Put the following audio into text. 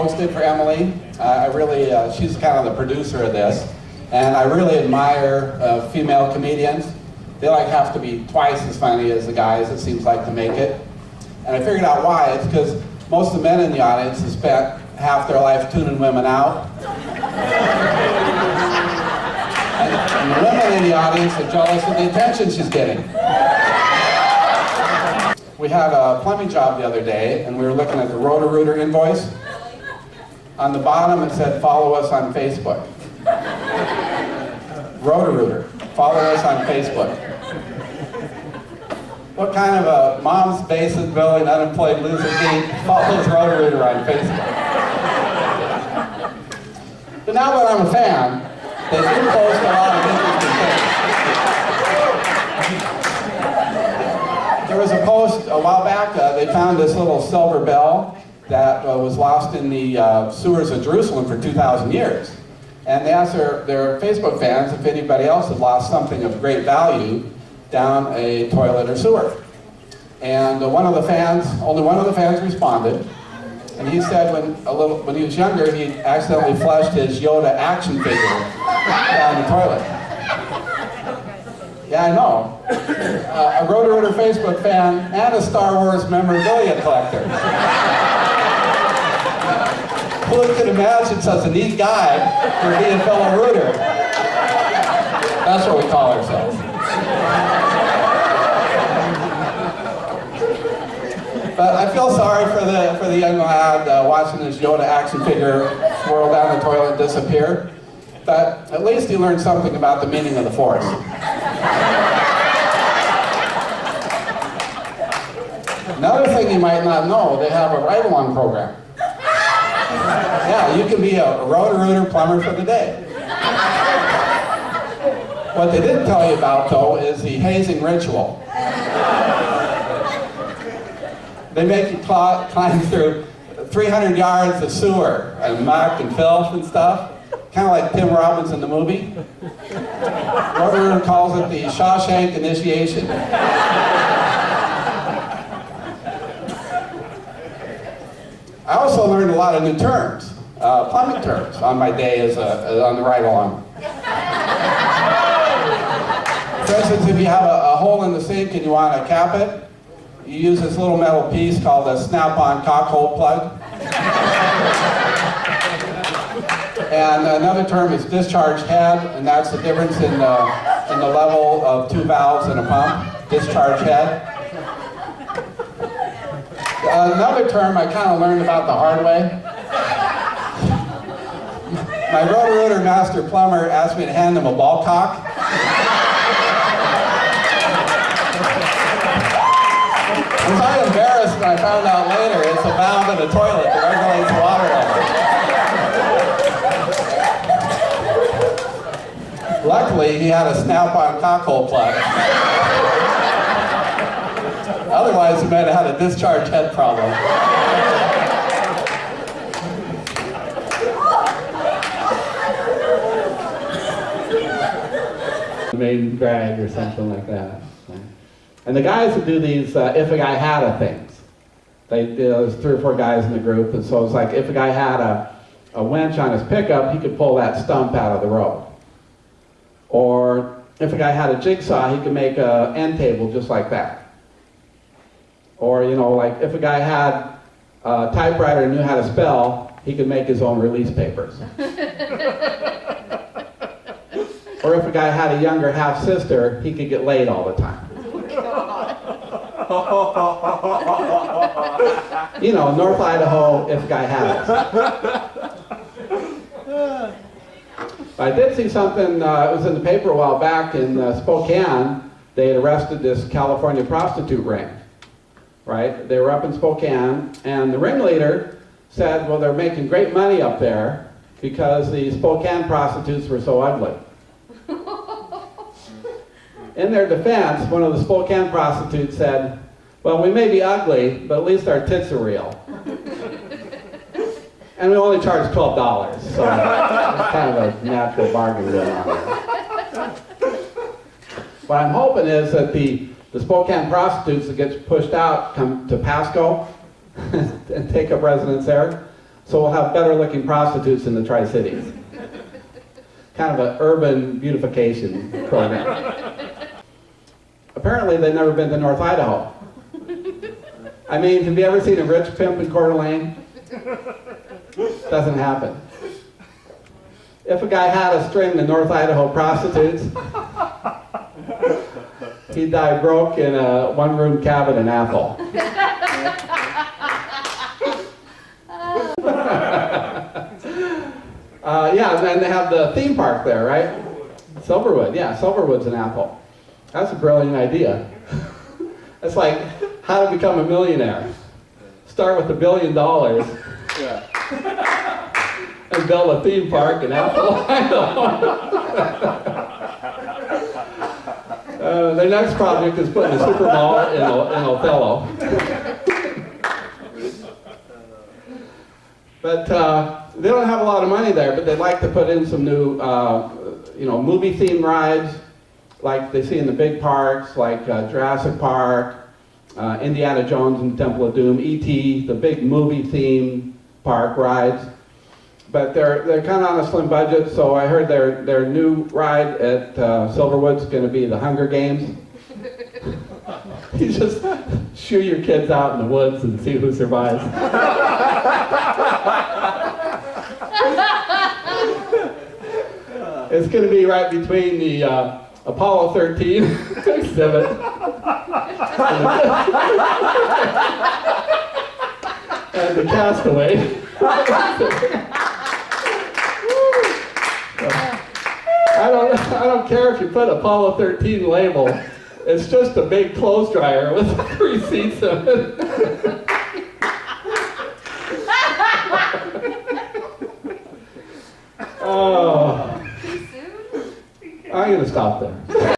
posted for Emily. She's kind of the producer of this. And I really admire female comedians. They have to be twice as funny as the guys, it seems like, to make it. And I figured out why. It's because most of the men in the audience have spent half their life tuning women out. And the women in the audience are jealous of the attention she's getting. We had a plumbing job the other day, and we were looking at the Roto-Rooter invoice. On the bottom it said, follow us on Facebook. Roto-Rooter, follow us on Facebook. What kind of a mom's basement building, unemployed loser geek follows Roto-Rooter on Facebook? But now that I'm a fan, they do post a lot of interesting things. There was a post a while back, they found this little silver bell that was lost in the sewers of Jerusalem for 2,000 years. And they asked their Facebook fans if anybody else had lost something of great value down a toilet or sewer. And only one of the fans responded. And he said when he was younger, he accidentally flushed his Yoda action figure down the toilet. Yeah, I know. A Roto-Rooter Facebook fan and a Star Wars memorabilia collector. Who could imagine such a neat guy for being a fellow Rooter? That's what we call ourselves. But I feel sorry for the young lad watching his Yoda action figure swirl down the toilet and disappear. But at least he learned something about the meaning of the Force. Another thing you might not know, they have a ride-along program. Yeah, you can be a Roto-Rooter plumber for the day. What they didn't tell you about, though, is the hazing ritual. They make you climb through 300 yards of sewer and muck and filth and stuff, kind of like Tim Robbins in the movie. Roto-Rooter calls it the Shawshank initiation. I also learned a lot of new terms, plumbing terms, on my day on the ride-along. For instance, if you have a hole in the sink and you want to cap it, you use this little metal piece called a snap-on cockhole plug. And another term is discharge head, and that's the difference in the level of two valves in a pump. Discharge head. Another term I kind of learned about the hard way. My Roto-Rooter master plumber asked me to hand him a ball cock. I was so embarrassed when I found out later it's a valve in the toilet that regulates water level. Luckily, he had a snap-on cockhole plug. Otherwise, he might have had a discharge head problem. Main drag or something like that. And the guys would do these if a guy had a things. There was 3 or 4 guys in the group, and so it was like if a guy had a winch on his pickup, he could pull that stump out of the road. Or if a guy had a jigsaw, he could make an end table just like that. Or, like if a guy had a typewriter and knew how to spell, he could make his own release papers. Or if a guy had a younger half-sister, he could get laid all the time. North Idaho, if a guy had it. I did see something, it was in the paper a while back in Spokane. They had arrested this California prostitute ring. Right? They were up in Spokane, and the ringleader said, well, they're making great money up there because the Spokane prostitutes were so ugly. In their defense, one of the Spokane prostitutes said, well, we may be ugly, but at least our tits are real. And we only charge $12, so it's kind of a natural bargain going on there. What I'm hoping is that the Spokane prostitutes that gets pushed out come to Pasco and take up residence there. So we'll have better looking prostitutes in the Tri-Cities. Kind of an urban beautification program. Apparently they've never been to North Idaho. I mean, have you ever seen a rich pimp in Coeur d'Alene? Doesn't happen. If a guy had a string of North Idaho prostitutes, he'd die broke in a one-room cabin in Athol. Yeah, and then they have the theme park there, right? Silverwood, yeah, Silverwood's an Athol. That's a brilliant idea. It's like how to become a millionaire. Start with $1 billion and build a theme park in Athol. Their next project is putting a super mall in Othello. But they don't have a lot of money there, but they'd like to put in some new, movie-themed rides, like they see in the big parks, like Jurassic Park, Indiana Jones and the Temple of Doom, E.T., the big movie-themed park rides. But they're kind of on a slim budget, so I heard their new ride at Silverwood's going to be the Hunger Games. You just shoo your kids out in the woods and see who survives. It's going to be right between the Apollo 13 exhibit and the Castaway. I don't care if you put Apollo 13 label. It's just a big clothes dryer with 3 seats in it. Oh. I'm going to stop there.